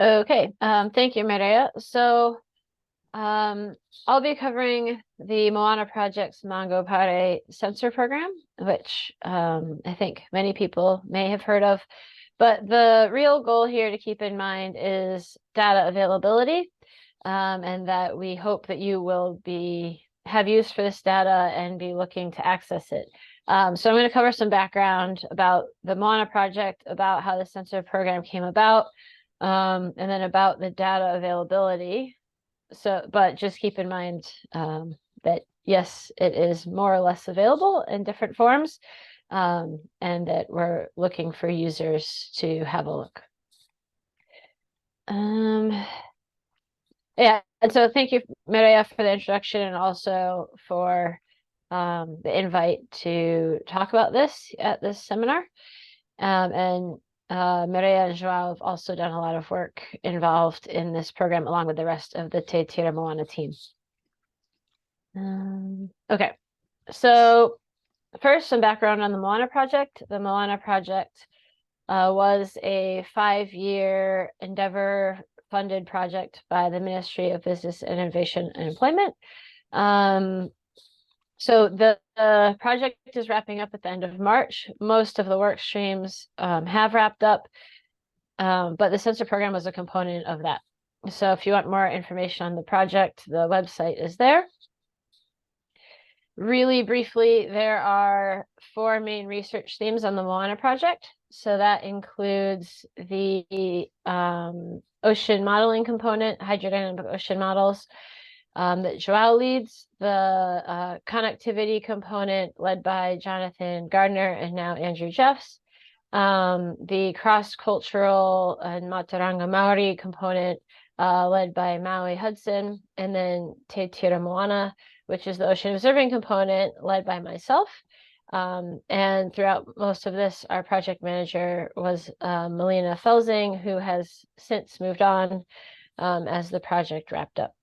Okay, thank you, Maria. So I'll be covering the Moana Project's Mangōpare Sensor Program, which I think many people may have heard of. But the real goal here to keep in mind is data availability, and that we hope that you will have use for this data and be looking to access it. So I'm going to cover some background about the Moana Project, about how the sensor program came about, and then about the data availability. So, but just keep in mind that yes, it is more or less available in different forms, and that we're looking for users to have a look. Yeah, and so thank you, Maria, for the introduction and also for the invite to talk about this at this seminar. And Maria and Joao have also done a lot of work involved in this program along with the rest of the Te Tiro Moana team. Okay, so first, some background on the Moana Project. The Moana Project was a 5-year endeavor funded project by the Ministry of Business and Innovation and Employment. So the project is wrapping up at the end of March. Most of the work streams have wrapped up, but the sensor program was a component of that. So if you want more information on the project, the website is there. Really briefly, there are 4 main research themes on the Moana Project. So that includes the ocean modeling component, hydrodynamic ocean models, that Joao leads, the connectivity component led by Jonathan Gardner and now Andrew Jeffs, the cross-cultural and Mataranga Maori component led by Maui Hudson, and then Te Tiro Moana, which is the ocean observing component led by myself. And throughout most of this, our project manager was Melina Felsing, who has since moved on as the project wrapped up.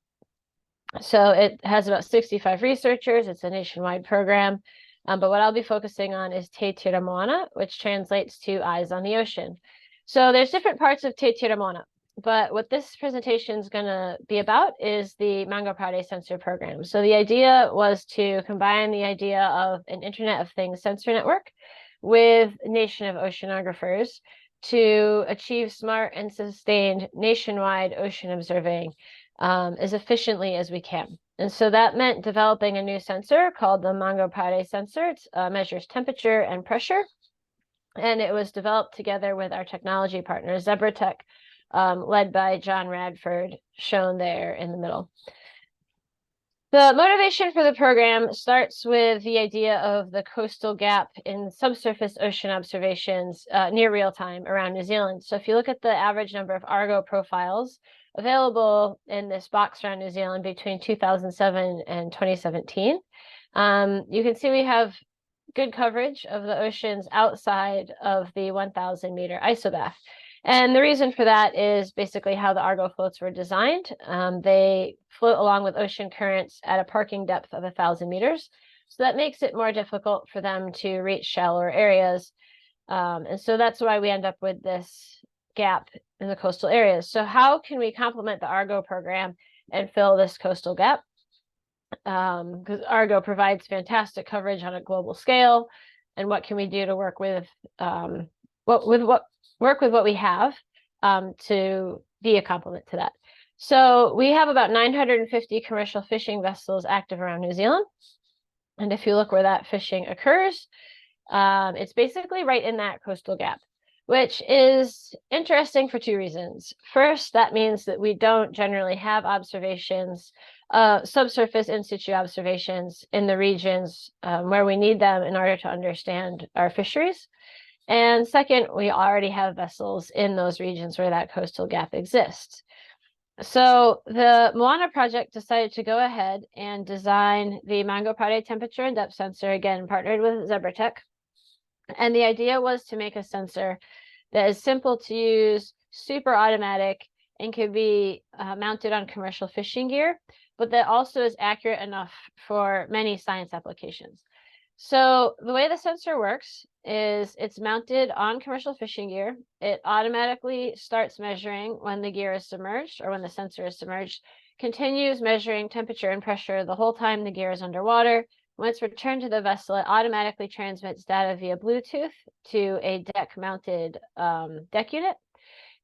So it has about 65 researchers. It's a nationwide program. But what I'll be focusing on is Te Tiro Moana, which translates to eyes on the ocean. So there's different parts of Te Tiro Moana. But what this presentation is going to be about is the Mangōpare Sensor Program. So the idea was to combine the idea of an Internet of Things sensor network with a nation of oceanographers to achieve smart and sustained nationwide ocean observing as efficiently as we can. And so that meant developing a new sensor called the Mangōpare sensor. It measures temperature and pressure. And it was developed together with our technology partner, Zebratech, led by John Radford, shown there in the middle. The motivation for the program starts with the idea of the coastal gap in subsurface ocean observations near real time around New Zealand. So if you look at the average number of Argo profiles available in this box around New Zealand between 2007 and 2017, you can see we have good coverage of the oceans outside of the 1,000 meter isobath. And the reason for that is basically how the Argo floats were designed. They float along with ocean currents at a parking depth of 1,000 meters. So that makes it more difficult for them to reach shallower areas. And so that's why we end up with this gap in the coastal areas. So how can we complement the Argo program and fill this coastal gap? Because Argo provides fantastic coverage on a global scale. And what can we do to work with what we have to be a complement to that. So we have about 950 commercial fishing vessels active around New Zealand. And if you look where that fishing occurs, it's basically right in that coastal gap, which is interesting for 2 reasons. First, that means that we don't generally have observations, subsurface in situ observations in the regions where we need them in order to understand our fisheries. And second, we already have vessels in those regions where that coastal gap exists. So the Moana Project decided to go ahead and design the Mangōpare temperature and depth sensor, again, partnered with Zebratech. And the idea was to make a sensor that is simple to use, super automatic, and could be mounted on commercial fishing gear, but that also is accurate enough for many science applications. So the way the sensor works is it's mounted on commercial fishing gear. It automatically starts measuring when the gear is submerged or when the sensor is submerged, continues measuring temperature and pressure the whole time the gear is underwater. Once returned to the vessel, it automatically transmits data via Bluetooth to a deck-mounted deck unit.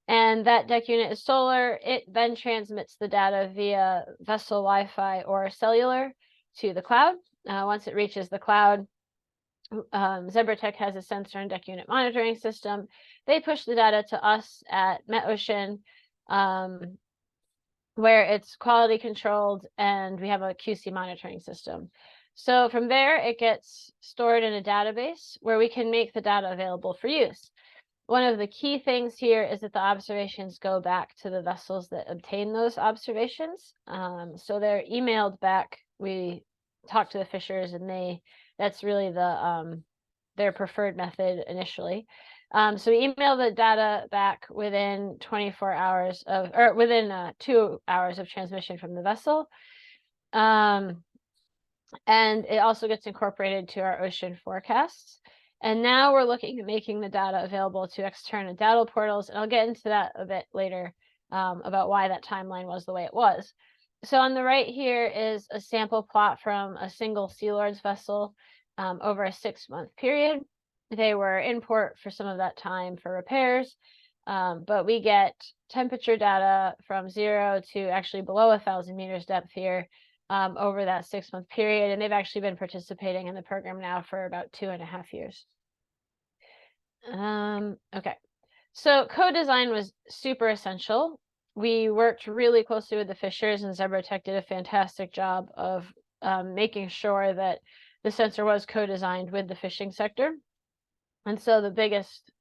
And that deck unit is solar. It then transmits the data via vessel Wi-Fi or cellular to the cloud. Once it reaches the cloud, ZebraTech has a sensor and deck unit monitoring system. They push the data to us at MetOcean, where it's quality controlled, and we have a QC monitoring system. So from there, it gets stored in a database where we can make the data available for use. One of the key things here is that the observations go back to the vessels that obtain those observations. So they're emailed back. We talk to the fishers, and that's really their preferred method initially. So we email the data back within 24 hours or within 2 hours of transmission from the vessel. And it also gets incorporated to our ocean forecasts. And now we're looking at making the data available to external data portals. And I'll get into that a bit later about why that timeline was the way it was. So on the right here is a sample plot from a single Sea Lords vessel over a 6-month period. They were in port for some of that time for repairs, but we get temperature data from 0 to actually below 1,000 meters depth here over that 6-month period. And they've actually been participating in the program now for about 2.5 years. Okay, so co-design was super essential. We worked really closely with the fishers, and ZebraTech did a fantastic job of making sure that the sensor was co-designed with the fishing sector. And so the biggest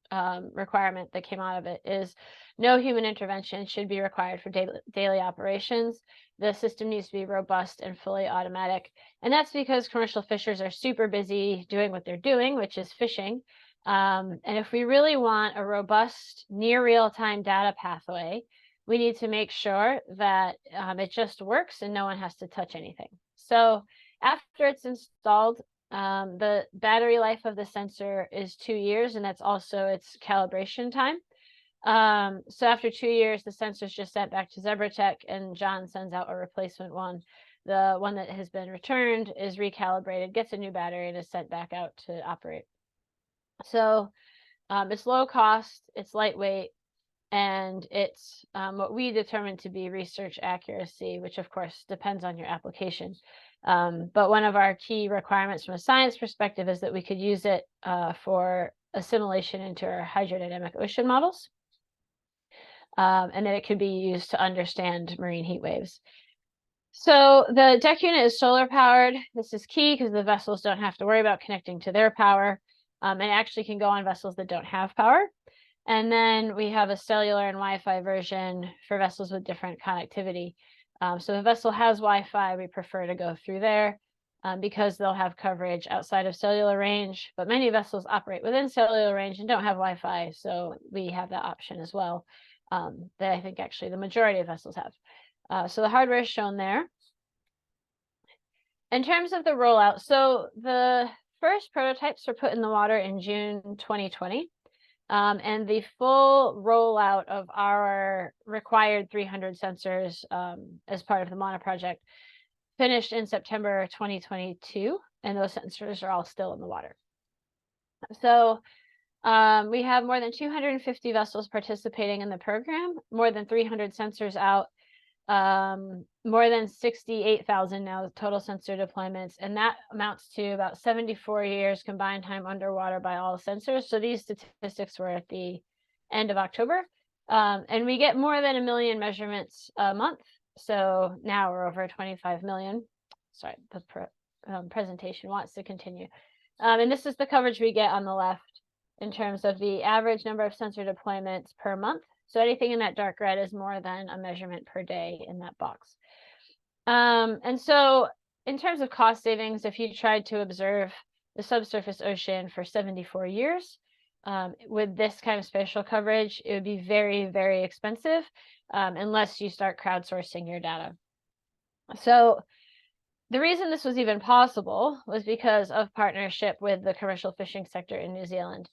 requirement that came out of it is no human intervention should be required for daily operations. The system needs to be robust and fully automatic. And that's because commercial fishers are super busy doing what they're doing, which is fishing. And if we really want a robust, near real-time data pathway, we need to make sure that it just works and no one has to touch anything. So after it's installed, the battery life of the sensor is 2 years, and that's also its calibration time. So after 2 years, the sensor is just sent back to ZebraTech, and John sends out a replacement one. The one that has been returned is recalibrated, gets a new battery, and is sent back out to operate. So it's low cost, it's lightweight, and it's what we determine to be research accuracy, which of course depends on your application. But one of our key requirements from a science perspective is that we could use it for assimilation into our hydrodynamic ocean models, and that it could be used to understand marine heat waves. So the deck unit is solar powered. This is key because the vessels don't have to worry about connecting to their power, and it actually can go on vessels that don't have power. And then we have a cellular and Wi-Fi version for vessels with different connectivity. So if a vessel has Wi-Fi, we prefer to go through there because they'll have coverage outside of cellular range. But many vessels operate within cellular range and don't have Wi-Fi, so we have that option as well that I think actually the majority of vessels have. So the hardware is shown there. In terms of the rollout, so the first prototypes were put in the water in June 2020. And the full rollout of our required 300 sensors as part of the Moana Project finished in September 2022, and those sensors are all still in the water. So we have more than 250 vessels participating in the program, more than 300 sensors out, more than 68,000 now total sensor deployments, and that amounts to about 74 years combined time underwater by all sensors. So these statistics were at the end of October, and we get more than 1 million measurements a month. So now we're over 25 million. Sorry, the presentation wants to continue. And this is the coverage we get on the left in terms of the average number of sensor deployments per month. So anything in that dark red is more than a measurement per day in that box. And so in terms of cost savings, if you tried to observe the subsurface ocean for 74 years, with this kind of spatial coverage, it would be very, very expensive unless you start crowdsourcing your data. So the reason this was even possible was because of partnership with the commercial fishing sector in New Zealand.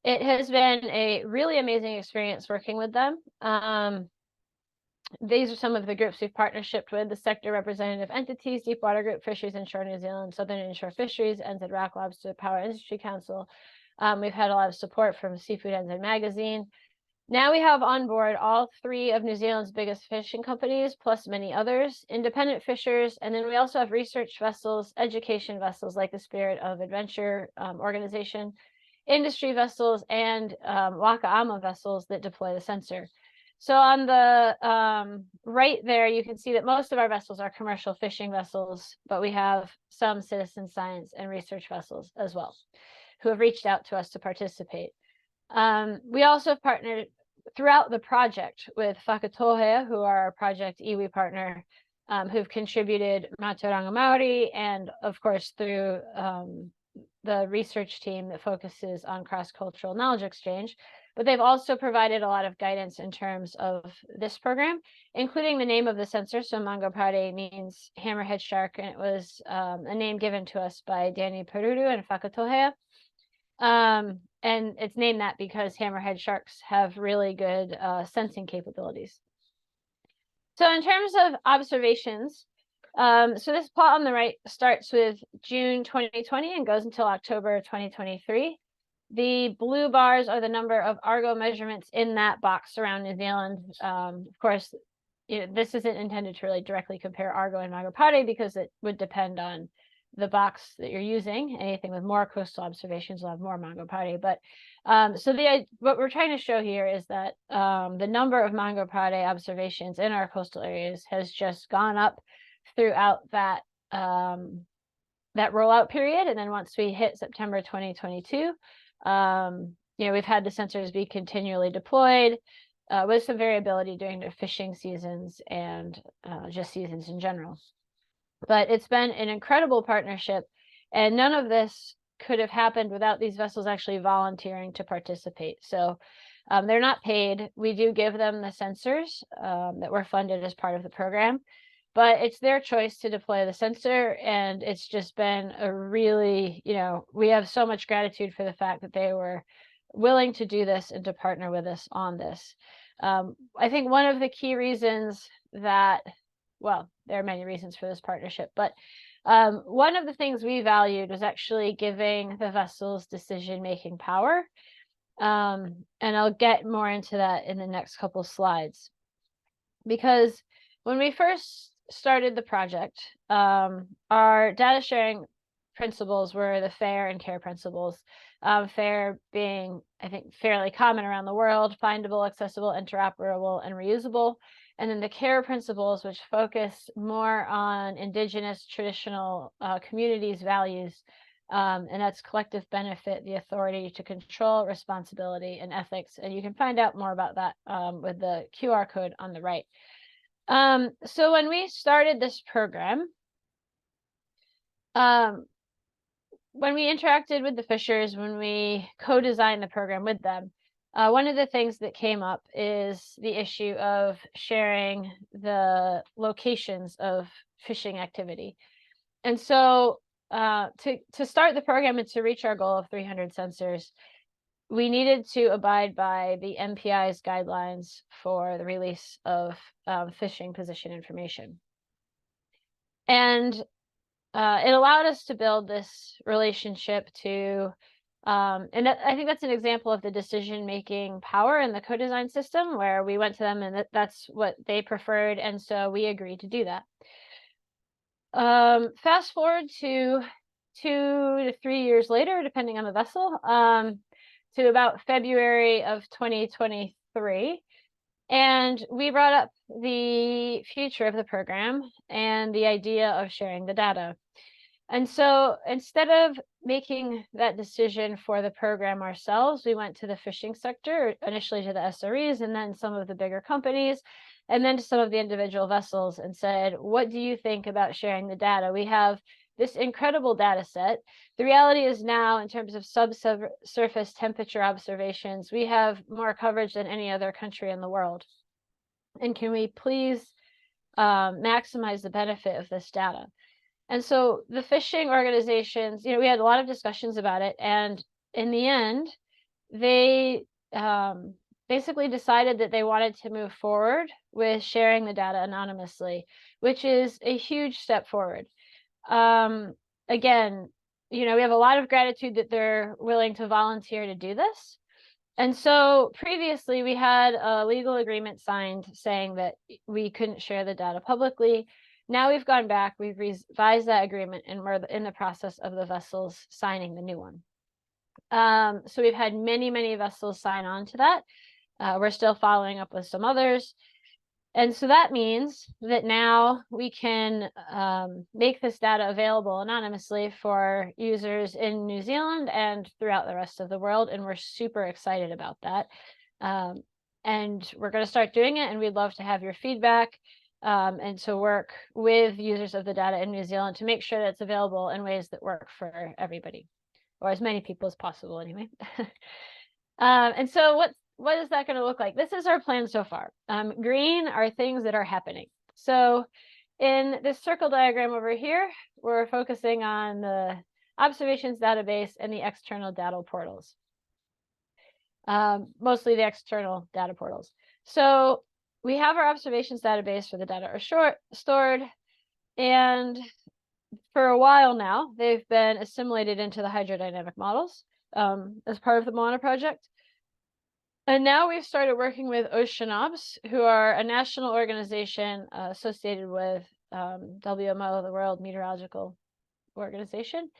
It has been a really amazing experience working with them. These are some of the groups we've partnershiped with: the sector representative entities, Deepwater Group, Fisheries Inshore New Zealand, Southern Inshore Fisheries, NZ Rock Lobster Power Industry Council. We've had a lot of support from Seafood NZ Magazine. Now we have on board all 3 of New Zealand's biggest fishing companies, plus many others, independent fishers, and then we also have research vessels, education vessels like the Spirit of Adventure organization, industry vessels, and Wakaama vessels that deploy the sensor. So on the right there, you can see that most of our vessels are commercial fishing vessels, but we have some citizen science and research vessels as well, who have reached out to us to participate. We also have partnered throughout the project with Whakatohea, who are our project iwi partner, who've contributed Mātauranga Māori, and of course through the research team that focuses on cross-cultural knowledge exchange. But they've also provided a lot of guidance in terms of this program, including the name of the sensor. So Mangōpare means hammerhead shark, and it was a name given to us by Danny Peruru and Whakatohea. And it's named that because hammerhead sharks have really good sensing capabilities. So in terms of observations, so this plot on the right starts with June 2020 and goes until October 2023. The blue bars are the number of Argo measurements in that box around New Zealand. Of course, this isn't intended to really directly compare Argo and Mangōpare because it would depend on the box that you're using. Anything with more coastal observations will have more Mangōpare. But so what we're trying to show here is that the number of Mangōpare observations in our coastal areas has just gone up throughout that that rollout period. And then once we hit September 2022, we've had the sensors be continually deployed with some variability during the fishing seasons and just seasons in general. But it's been an incredible partnership, and none of this could have happened without these vessels actually volunteering to participate. So they're not paid. We do give them the sensors that were funded as part of the program, but it's their choice to deploy the sensor. And it's just been a really, we have so much gratitude for the fact that they were willing to do this and to partner with us on this. I think one of the key reasons that, well, there are many reasons for this partnership, but one of the things we valued was actually giving the vessels decision-making power. And I'll get more into that in the next couple slides. Because when we first started the project, our data sharing principles were the FAIR and CARE principles. FAIR being, I think, fairly common around the world: findable, accessible, interoperable, and reusable. And then the CARE principles, which focus more on Indigenous traditional communities' values, and that's collective benefit, the authority to control, responsibility, and ethics. And you can find out more about that with the QR code on the right. So when we started this program, when we interacted with the fishers, when we co-designed the program with them, one of the things that came up is the issue of sharing the locations of fishing activity. And so to start the program and to reach our goal of 300 sensors, we needed to abide by the MPI's guidelines for the release of fishing position information. And it allowed us to build this relationship to, and I think that's an example of the decision-making power in the co-design system, where we went to them and that's what they preferred. And so we agreed to do that. Fast forward to 2 to 3 years later, depending on the vessel, to about February of 2023. And we brought up the future of the program and the idea of sharing the data. And so instead of making that decision for the program ourselves, we went to the fishing sector, initially to the SREs, and then some of the bigger companies, and then to some of the individual vessels, and said, what do you think about sharing the data? We have this incredible data set. The reality is now, in terms of subsurface temperature observations, we have more coverage than any other country in the world. And can we please maximize the benefit of this data? And so the fishing organizations, we had a lot of discussions about it. And in the end, they basically decided that they wanted to move forward with sharing the data anonymously, which is a huge step forward. Again, we have a lot of gratitude that they're willing to volunteer to do this. And so previously we had a legal agreement signed saying that we couldn't share the data publicly. Now we've gone back, we've revised that agreement, and we're in the process of the vessels signing the new one. So we've had many, many vessels sign on to that. We're still following up with some others. And so that means that now we can make this data available anonymously for users in New Zealand and throughout the rest of the world. And we're super excited about that. And we're going to start doing it, and we'd love to have your feedback and to work with users of the data in New Zealand to make sure that it's available in ways that work for everybody, or as many people as possible anyway. And so what is that going to look like? This is our plan so far. Green are things that are happening. So in this circle diagram over here, we're focusing on the observations database and the external data portals. Mostly the external data portals. So we have our observations database for the data are stored, and for a while now, they've been assimilated into the hydrodynamic models as part of the Moana Project. And now we've started working with OSSE, who are a national organization associated with WMO, the World Meteorological Organization,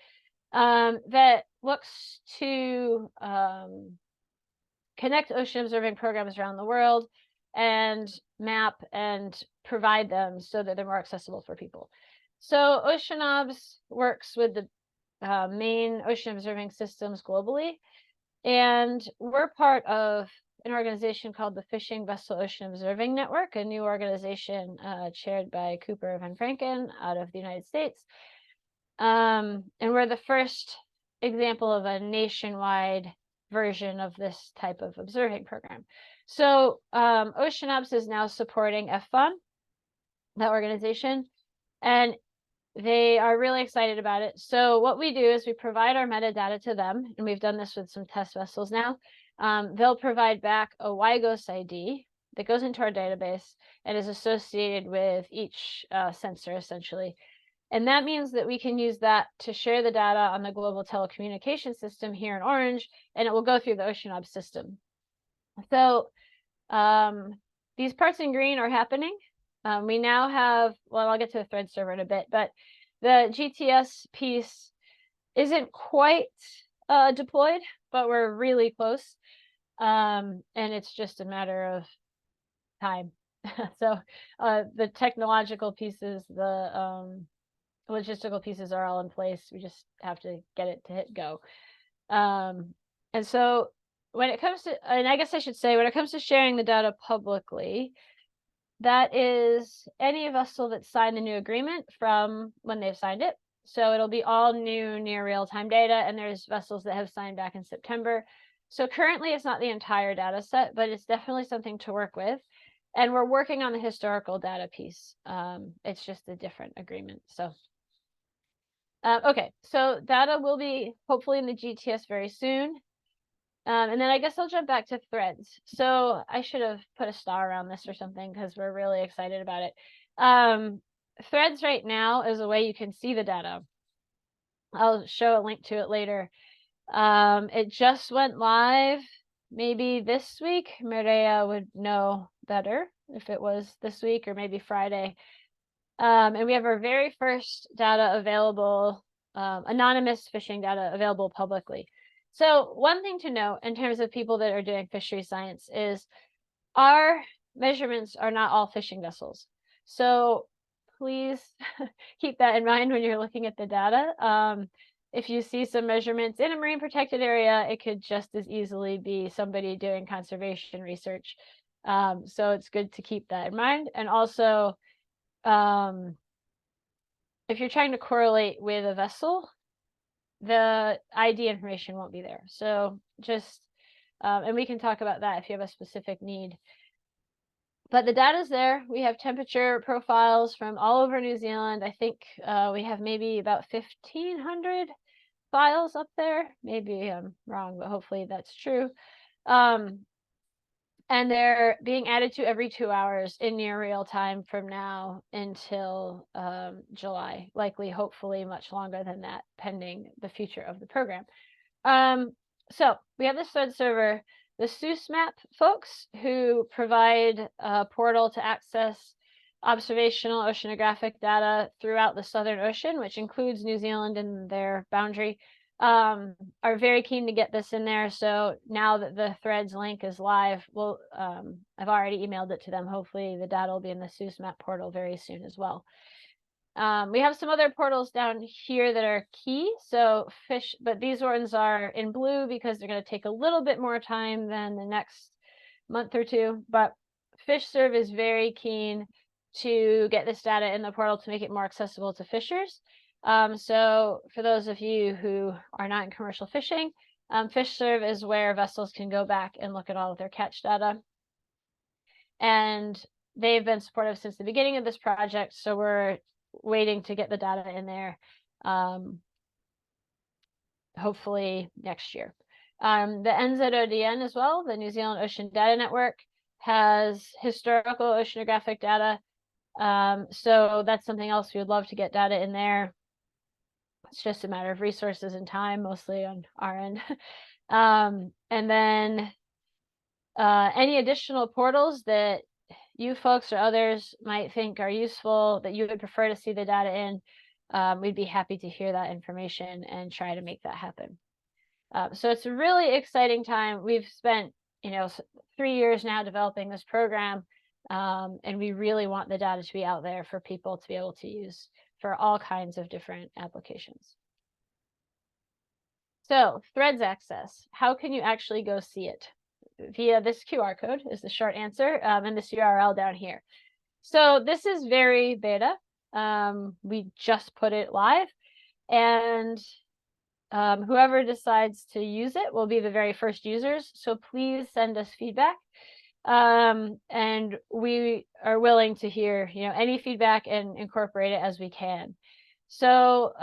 that looks to connect ocean observing programs around the world and map and provide them so that they're more accessible for people. So OceanObs works with the main ocean observing systems globally. And we're part of an organization called the Fishing Vessel Ocean Observing Network, a new organization chaired by Cooper Van Franken out of the United States. And we're the first example of a nationwide version of this type of observing program. So OceanObs is now supporting FFON, that organization, and they are really excited about it. So what we do is we provide our metadata to them, and we've done this with some test vessels now. They'll provide back a WIGOS ID that goes into our database and is associated with each sensor, essentially. And that means that we can use that to share the data on the global telecommunication system here in Orange, and it will go through the OceanObs system. So these parts in green are happening. We now have, well, I'll get to the thread server in a bit, but the GTS piece isn't quite deployed, but we're really close. And it's just a matter of time. So the technological pieces, the logistical pieces are all in place. We just have to get it to hit go. And so when it comes to, and I guess I should say, when it comes to sharing the data publicly, that is any vessel that signed the new agreement from when they've signed it. So it'll be all new near real-time data, and there's vessels that have signed back in September. So currently it's not the entire data set, but it's definitely something to work with. And we're working on the historical data piece. It's just a different agreement. So okay, so data will be hopefully in the GTS very soon. And then I guess I'll jump back to threads. So I should have put a star around this or something because we're really excited about it. Threads right now is a way you can see the data. I'll show a link to it later. It just went live maybe this week. Maria would know better if it was this week or maybe Friday. And we have our very first data available, anonymous fishing data available publicly. So one thing to note in terms of people that are doing fishery science is our measurements are not all fishing vessels. So please keep that in mind when you're looking at the data. If you see some measurements in a marine protected area, it could just as easily be somebody doing conservation research. So it's good to keep that in mind. And also, if you're trying to correlate with a vessel, the ID information won't be there. So just, and we can talk about that if you have a specific need. But the data is there. We have temperature profiles from all over New Zealand. I think we have maybe about 1,500 files up there. Maybe I'm wrong, but hopefully that's true. And they're being added to every 2 hours in near real time from now until July, likely, hopefully much longer than that, pending the future of the program. So we have this thread server, the SUSMAP folks, who provide a portal to access observational oceanographic data throughout the Southern Ocean, which includes New Zealand and their boundary, are very keen to get this in there. So now that the threads link is live, we'll, I've already emailed it to them. Hopefully the data will be in the SUSMAP portal very soon as well. We have some other portals down here that are key. So fish, but these ones are in blue because they're going to take a little bit more time than the next month or two. But FishServe is very keen to get this data in the portal to make it more accessible to fishers. So for those of you who are not in commercial fishing, FishServe is where vessels can go back and look at all of their catch data. And they've been supportive since the beginning of this project. So we're waiting to get the data in there, hopefully next year. The NZODN as well, the New Zealand Ocean Data Network, has historical oceanographic data. So that's something else we would love to get data in there. It's just a matter of resources and time, mostly on our end. And then any additional portals that you folks or others might think are useful that you would prefer to see the data in, we'd be happy to hear that information and try to make that happen. So it's a really exciting time. We've spent, 3 years now developing this program, and we really want the data to be out there for people to be able to use for all kinds of different applications. So threads access, how can you actually go see it? Via this QR code is the short answer, and this URL down here. So this is very beta. We just put it live, and whoever decides to use it will be the very first users. So please send us feedback. And we are willing to hear, any feedback and incorporate it as we can. So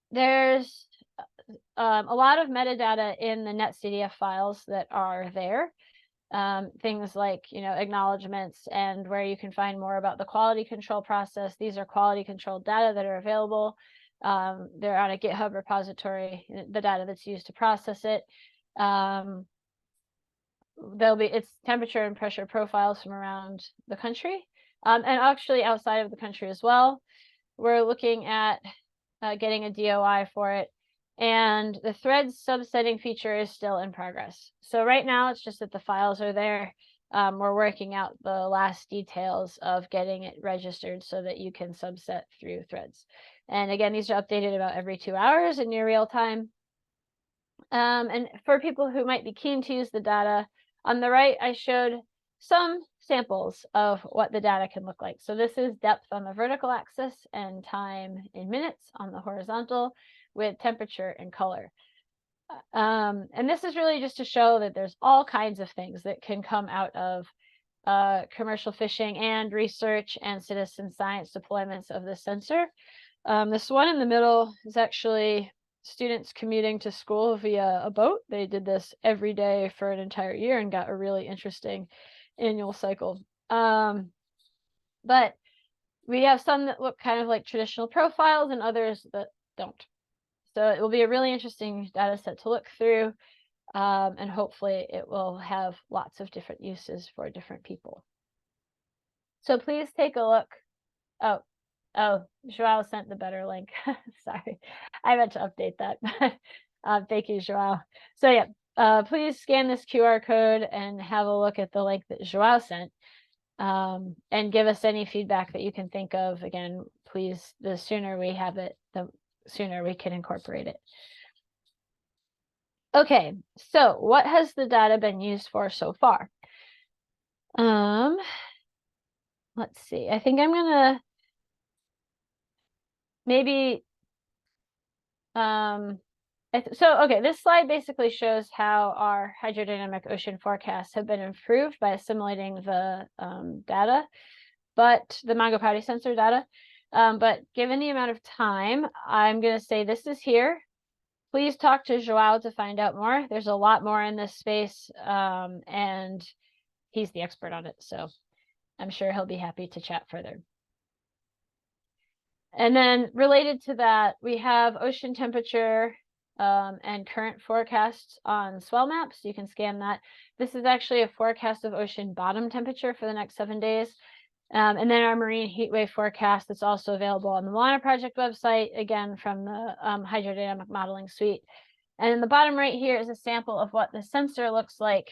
there's a lot of metadata in the NetCDF files that are there. Things like, acknowledgements and where you can find more about the quality control process. These are quality control data that are available. They're on a GitHub repository, the data that's used to process it. It's temperature and pressure profiles from around the country, and actually outside of the country as well. We're looking at getting a DOI for it, and the threads subsetting feature is still in progress. So right now it's just that the files are there. We're working out the last details of getting it registered so that you can subset through threads. And again, these are updated about every 2 hours in near real time. And for people who might be keen to use the data, on the right, I showed some samples of what the data can look like. So this is depth on the vertical axis and time in minutes on the horizontal, with temperature and color. And this is really just to show that there's all kinds of things that can come out of commercial fishing and research and citizen science deployments of the sensor. This one in the middle is actually students commuting to school via a boat. They did this every day for an entire year and got a really interesting annual cycle. But we have some that look kind of like traditional profiles and others that don't. So it will be a really interesting data set to look through, and hopefully it will have lots of different uses for different people. So please take a look. Oh, Joao sent the better link. Sorry, I meant to update that. Thank you, Joao. So yeah, please scan this QR code and have a look at the link that Joao sent, and give us any feedback that you can think of. Again, please, the sooner we have it, the sooner we can incorporate it. Okay, so what has the data been used for so far? Let's see. I think I'm gonna maybe Okay, this slide basically shows how our hydrodynamic ocean forecasts have been improved by assimilating the data, but the Mangōpare sensor data. But given the amount of time, I'm going to say this is here. Please talk to Joao to find out more. There's a lot more in this space, and he's the expert on it, so I'm sure he'll be happy to chat further. And then related to that, we have ocean temperature and current forecasts on swell maps. You can scan that. This is actually a forecast of ocean bottom temperature for the next 7 days. And then our marine heat wave forecast that's also available on the Moana Project website, again, from the hydrodynamic modeling suite. And in the bottom right here is a sample of what the sensor looks like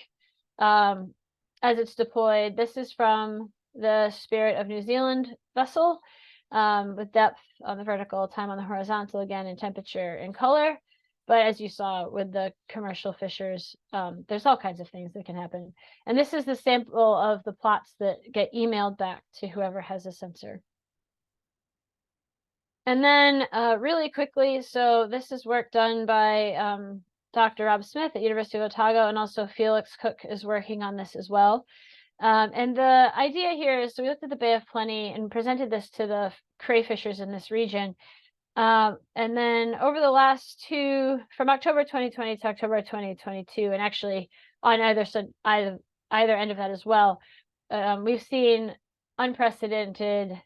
as it's deployed. This is from the Spirit of New Zealand vessel, with depth on the vertical, time on the horizontal, again, and temperature and color. But as you saw with the commercial fishers, there's all kinds of things that can happen. And this is the sample of the plots that get emailed back to whoever has a sensor. And then really quickly, so this is work done by Dr. Rob Smith at University of Otago, and also Felix Cook is working on this as well. And the idea here is, so we looked at the Bay of Plenty and presented this to the crayfishers in this region. And then over the last from October 2020 to October 2022, and actually on either end of that as well, we've seen unprecedented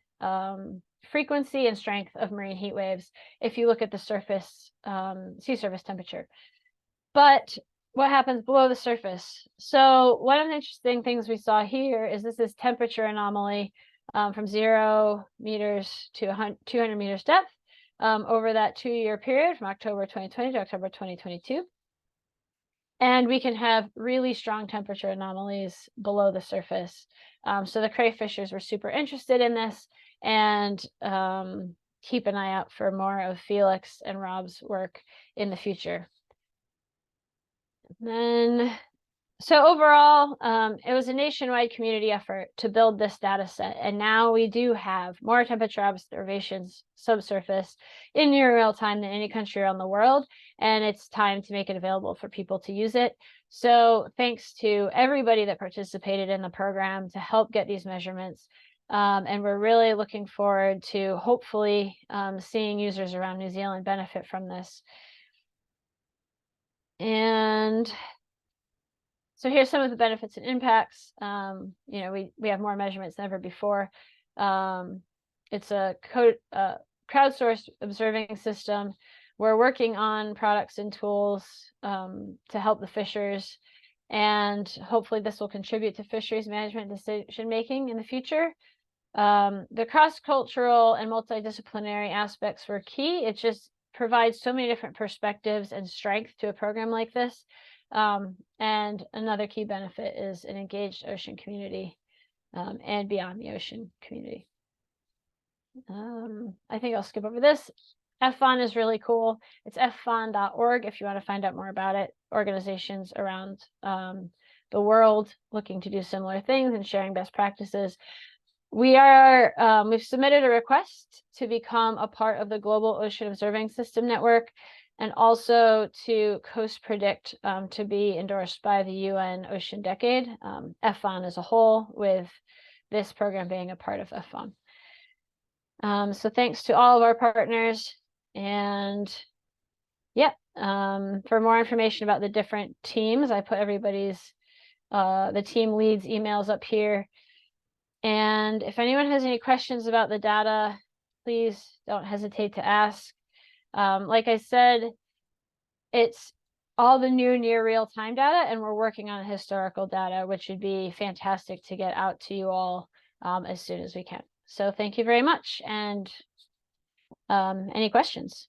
frequency and strength of marine heat waves if you look at the surface, sea surface temperature. But what happens below the surface? So one of the interesting things we saw here is this is temperature anomaly from 0 meters to 200 meters depth over that 2-year period from October 2020 to October 2022. And we can have really strong temperature anomalies below the surface. So the crayfishers were super interested in this, and keep an eye out for more of Felix and Rob's work in the future. Then, so overall, it was a nationwide community effort to build this data set. And now we do have more temperature observations subsurface in near real time than any country around the world. And it's time to make it available for people to use it. So thanks to everybody that participated in the program to help get these measurements. And we're really looking forward to hopefully seeing users around New Zealand benefit from this. And so here's some of the benefits and impacts. You know, we have more measurements than ever before. It's a crowdsourced observing system. We're working on products and tools to help the fishers, and hopefully this will contribute to fisheries management decision making in the future. The cross-cultural and multidisciplinary aspects were key. It just provides so many different perspectives and strength to a program like this. And another key benefit is an engaged ocean community and beyond the ocean community. I think I'll skip over this. FFON is really cool. It's ffon.org if you want to find out more about it. Organizations around the world looking to do similar things and sharing best practices. We've submitted a request to become a part of the Global Ocean Observing System Network, and also to Coast Predict to be endorsed by the UN Ocean Decade, FFON as a whole, with this program being a part of FFON. So thanks to all of our partners. And yeah, for more information about the different teams, I put everybody's, the team leads emails up here. And if anyone has any questions about the data, please don't hesitate to ask. Like I said, it's all the new near real-time data, and we're working on historical data, which would be fantastic to get out to you all as soon as we can. So thank you very much. And any questions?